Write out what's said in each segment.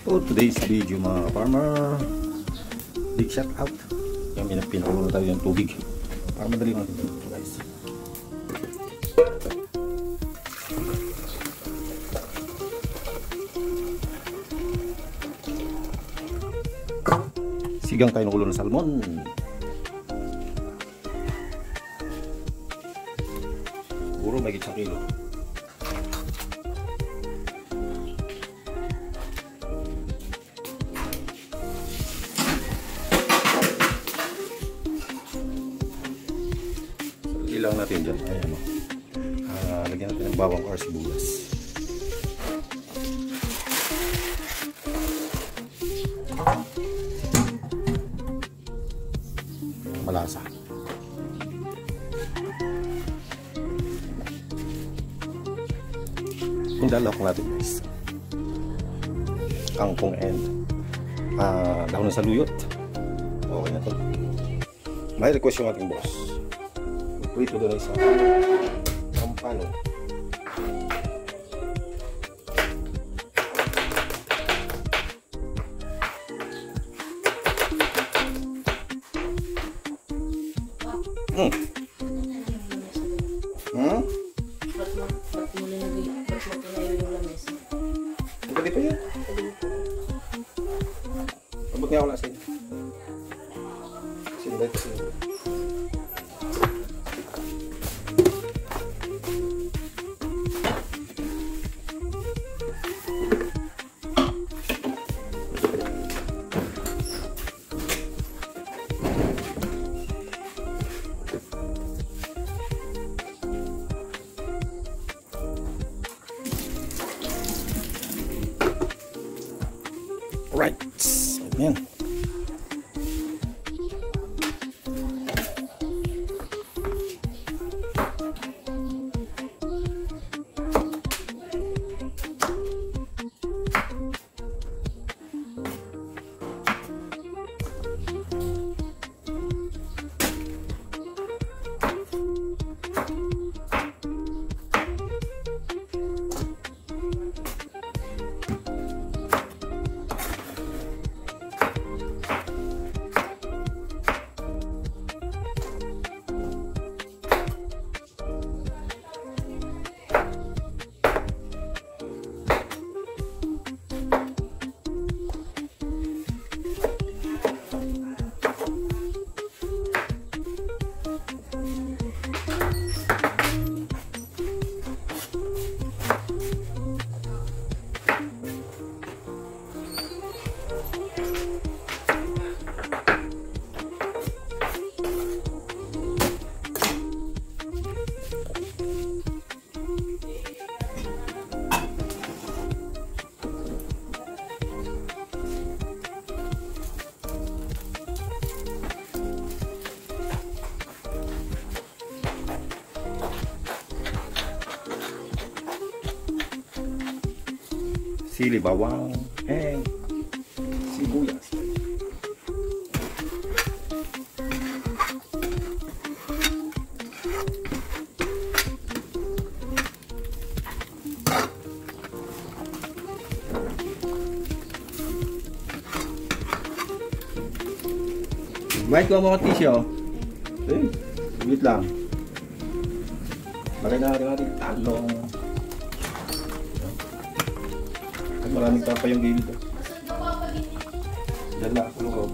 For today's video mga farmer, big shout out. Yung pinakulo na tayo ng tubig para madali natin ito guys. Sigang tayo ng ulo ng salmon. Siguro may 1 kilo. Ilang natin dyan. Ayan o. Lagyan natin ng bawang or sibuyas. Malasa. Yung dalawak natin guys. Kangkong and dahon ng saluyot. Okay na to. May request yung ating boss. Prito doon sa pampano. Pwede pa yan? Abot nga ako na sa'yo. Sino dahil kasi right. Ayan. Sili, bawang, and sibuyas. Mike, kuha mo ka tissue. Wait lang. Lagay na natin talong. Maraming tao pa yung gilid. Diyan na ako lugaw.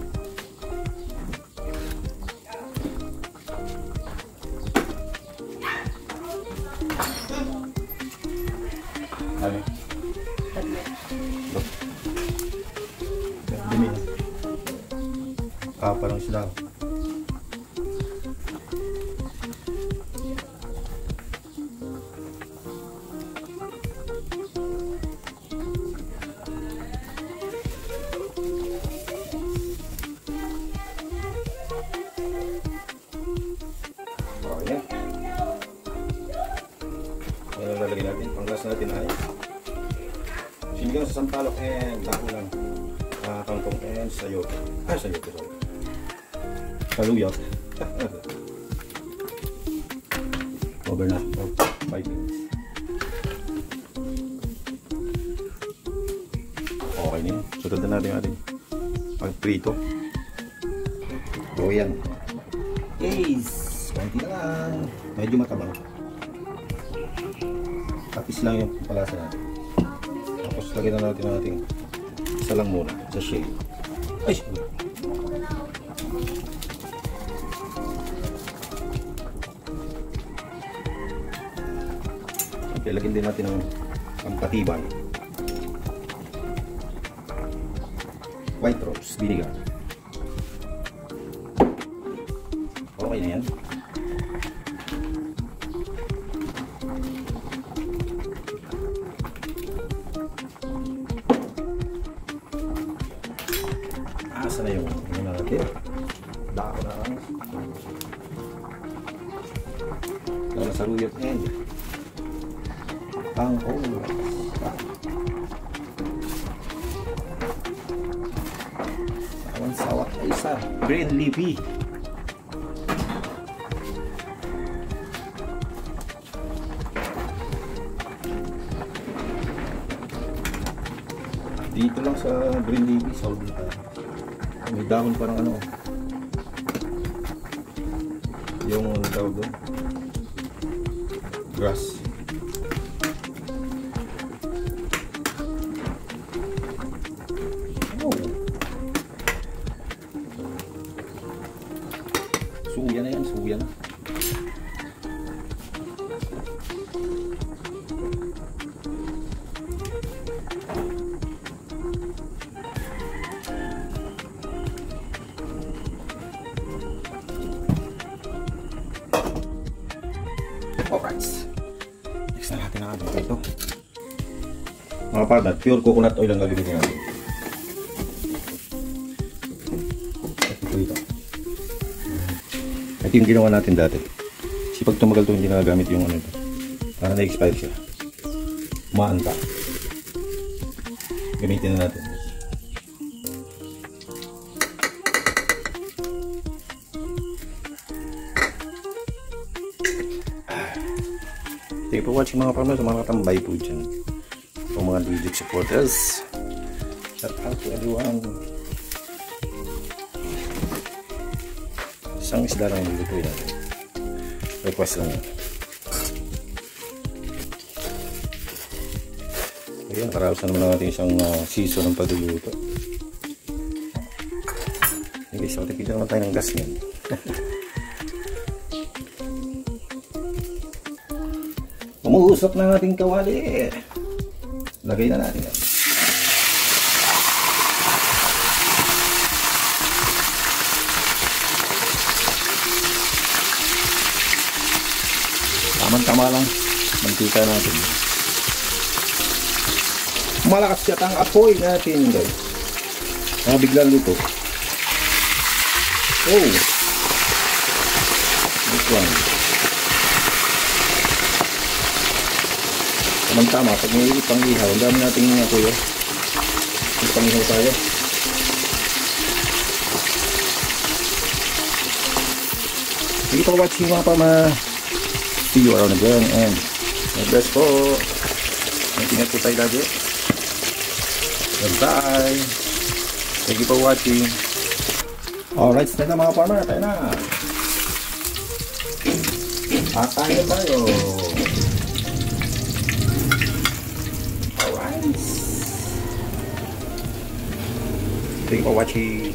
Ano? Dumi. Parang sila. Ayan ang lalagay natin. Panglas natin ay sinigang sa sampalok and dako ng kangkong and sayote. Sayote, sorry. Saluyot. Over na. 5 minutes. Okay na yun. Sunod na natin yung ating pagprito. O yan. Ace! Konti na lang. Medyo matabang. Tapis lang yung palasa natin. Tapos lagyan na natin ang ating isa lang muna sa shade. Ay! Okay, lagyan din natin ang pampatibay. White rose vinegar. Okay na yan. Asa na yung natin? Dako na lang. Lalo sa ruyot and ang oras. Sawat ay isa. Green leafy. Dito lang sa green leafy, solve na. May dahon parang ano. Yung tawag doon. Grass. Suya na yan, suya na. Alright. Next na natin ang ating ito. Mga partner, pure coconut oil ang gagamitin natin. Ito yung ginawa natin dati. Kasi pag tumagal ito, hindi nagagamit yung ano ito. Para na-expire siya. Maanta. Gamitin na natin. Thank you for watching mga partners, mga katambay po dyan. So, mga legit supporters. Shout out to everyone. Isang isda lang yung lutuin natin. Request lang yun. Ayan, karausan naman natin isang season ng pagluluto. Okay, so tipid naman tayo ng gas ngayon. Umuusok na natin kawali. Lagay na natin yan. Tama lang, mantika natin. Malakas siya ang apoy natin, guys. Biglang luto. Oh, this one. Tama, pag may ipang-ihaw, ang dami natin yung apoy. Ipang-ihaw tayo. Sige pa watching mga pama. See you around again and God bless po. Ingat po tayo lagi. Bye. Thank you for watching. Alright, stay na mga farmer. Tayo na. Atayo tayo. Alright. Thank you for watching.